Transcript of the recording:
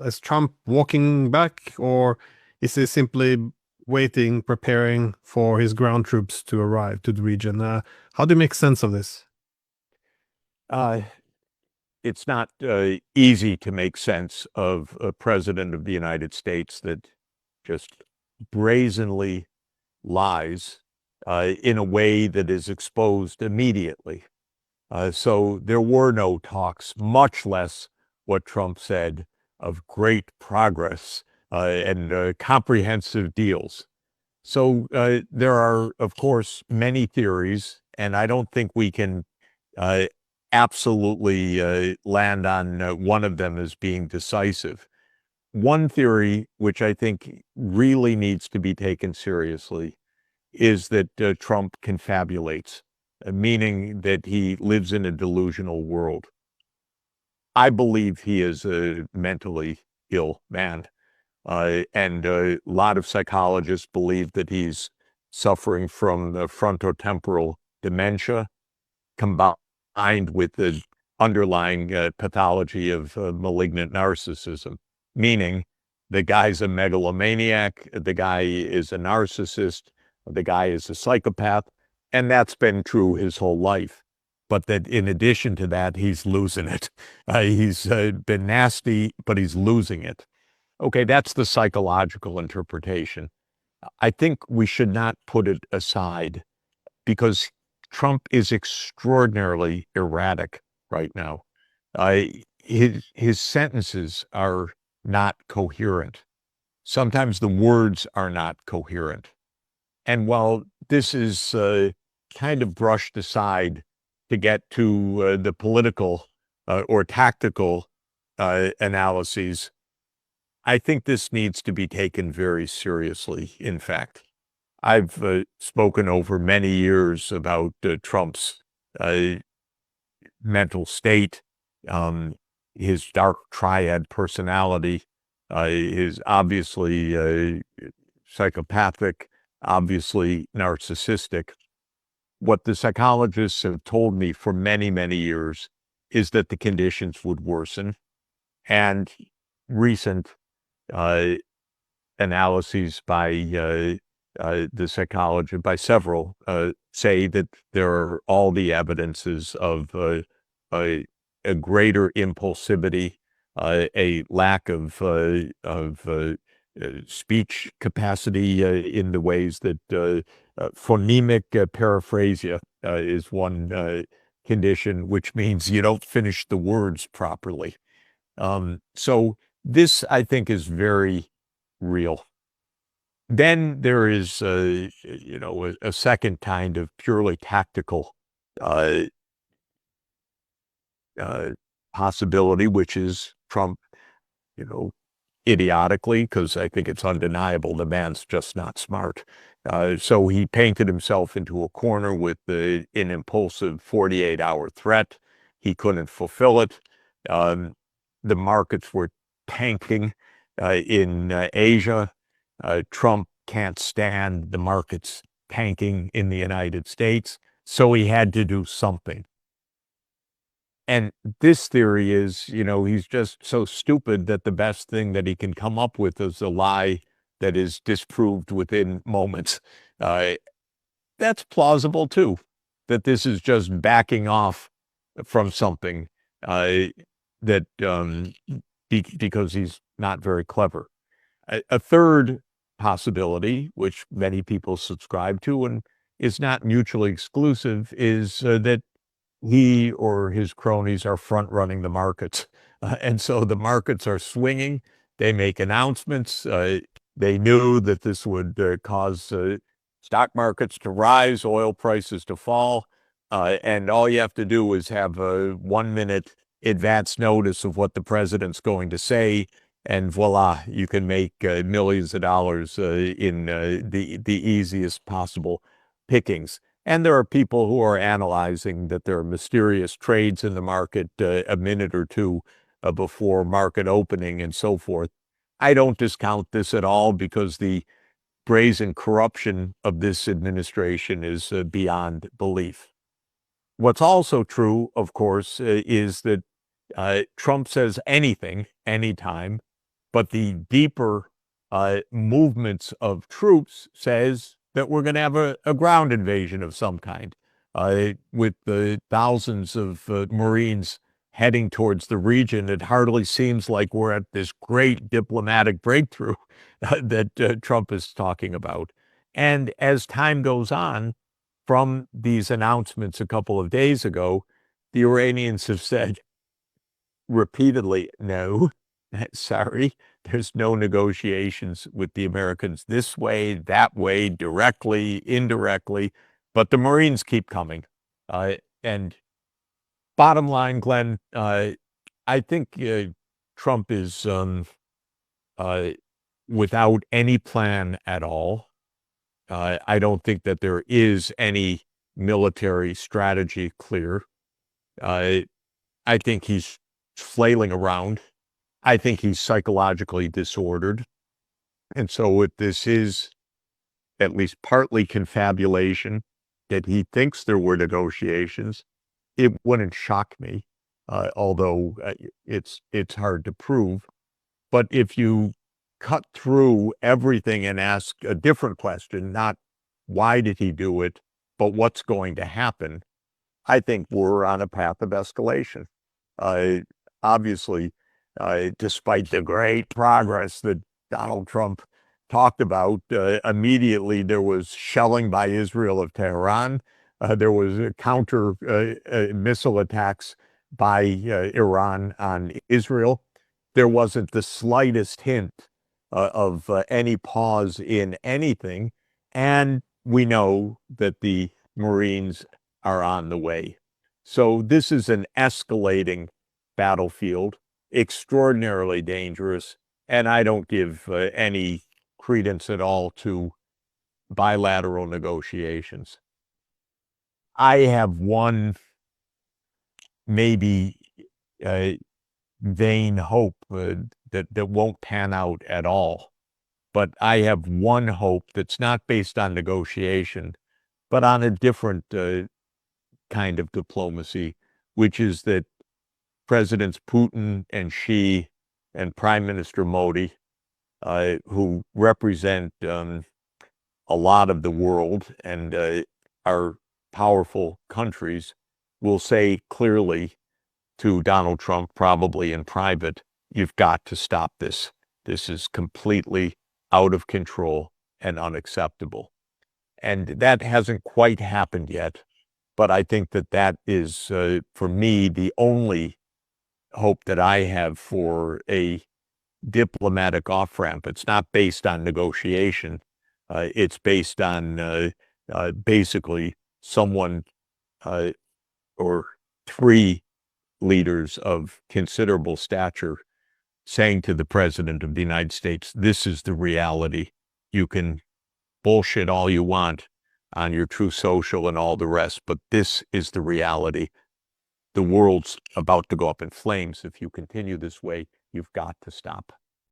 Is Trump walking back, or is he simply waiting, preparing for his ground troops to arrive to the region? How do you make sense of this? Uh, it's not easy to make sense of a president of the United States that just brazenly lies in a way that is exposed immediately. So there were no talks, much less what Trump said, of great progress and comprehensive deals. So there are, of course, many theories, and I don't think we can uh, absolutely land on one of them as being decisive. One theory, which I think really needs to be taken seriously, is that Trump confabulates, meaning that he lives in a delusional world. I believe he is a mentally ill man. And a lot of psychologists believe that he's suffering from the frontotemporal dementia combined with the underlying pathology of malignant narcissism, meaning the guy's a megalomaniac, the guy is a narcissist, the guy is a psychopath, and that's been true his whole life. But that in addition to that, he's losing it. He's been nasty, but he's losing it. Okay, that's the psychological interpretation. I think we should not put it aside because Trump is extraordinarily erratic right now. Uh, his sentences are not coherent. Sometimes the words are not coherent. And while this is kind of brushed aside to get to the political or tactical analyses, I think this needs to be taken very seriously, in fact. I've spoken over many years about Trump's uh, mental state, um, his dark triad personality, his obviously psychopathic, obviously narcissistic. What the psychologists have told me for many, many years is that the conditions would worsen. And recent uh, analyses by the psychologist, by several, say that there are all the evidences of a greater impulsivity, a lack of speech capacity in the ways that phonemic paraphrasia is one condition, which means you don't finish the words properly. So this, I think, is very real. Then there is, a second kind of purely tactical uh, uh, possibility, which is Trump, you know, idiotically, because I think it's undeniable the man's just not smart. So he painted himself into a corner with an impulsive 48-hour threat. He couldn't fulfill it. Um, the markets were tanking in Asia. Trump can't stand the markets tanking in the United States, so he had to do something. And this theory is, he's just so stupid that the best thing that he can come up with is a lie that is disproved within moments. Uh, that's plausible too, that this is just backing off from something that because he's not very clever. A third possibility, which many people subscribe to and is not mutually exclusive, is that he or his cronies are front running the markets. And so the markets are swinging. They make announcements. They knew that this would cause stock markets to rise, oil prices to fall. And all you have to do is have a 1 minute advance notice of what the president's going to say. And voila, you can make millions of dollars in the easiest possible pickings. And there are people who are analyzing that there are mysterious trades in the market a minute or two before market opening and so forth. I don't discount this at all because the brazen corruption of this administration is beyond belief. What's also true, of course, is that Trump says anything, anytime, But the deeper movements of troops says that we're going to have a ground invasion of some kind, with the thousands of Marines heading towards the region. It hardly seems like we're at this great diplomatic breakthrough that Trump is talking about. And as time goes on, from these announcements a couple of days ago, the Iranians have said repeatedly, no, sorry, there's no negotiations with the Americans this way, that way, directly, indirectly, but the Marines keep coming. And bottom line, Glenn, I think Trump is without any plan at all. I don't think that there is any military strategy clear. I think he's flailing around. I think he's psychologically disordered. And so if this is at least partly confabulation, that he thinks there were negotiations, it wouldn't shock me, although it's hard to prove. But if you cut through everything and ask a different question, not why did he do it, but what's going to happen, I think we're on a path of escalation. Obviously, despite the great progress that Donald Trump talked about, immediately there was shelling by Israel of Tehran. There was counter missile attacks by Iran on Israel. There wasn't the slightest hint of any pause in anything. And we know that the Marines are on the way. So this is an escalating battlefield, extraordinarily dangerous, and I don't give any credence at all to bilateral negotiations. I have one maybe vain hope that won't pan out at all, but I have one hope that's not based on negotiation, but on a different kind of diplomacy, which is that Presidents Putin and Xi and Prime Minister Modi, who represent a lot of the world and are powerful countries, will say clearly to Donald Trump, probably in private, you've got to stop this. This is completely out of control and unacceptable. And that hasn't quite happened yet, but I think that that is, for me, the only hope that I have for a diplomatic off-ramp. It's not based on negotiation. It's based on basically someone or three leaders of considerable stature saying to the President of the United States, this is the reality. You can bullshit all you want on your True Social and all the rest, but this is the reality. The world's about to go up in flames. If you continue this way, you've got to stop.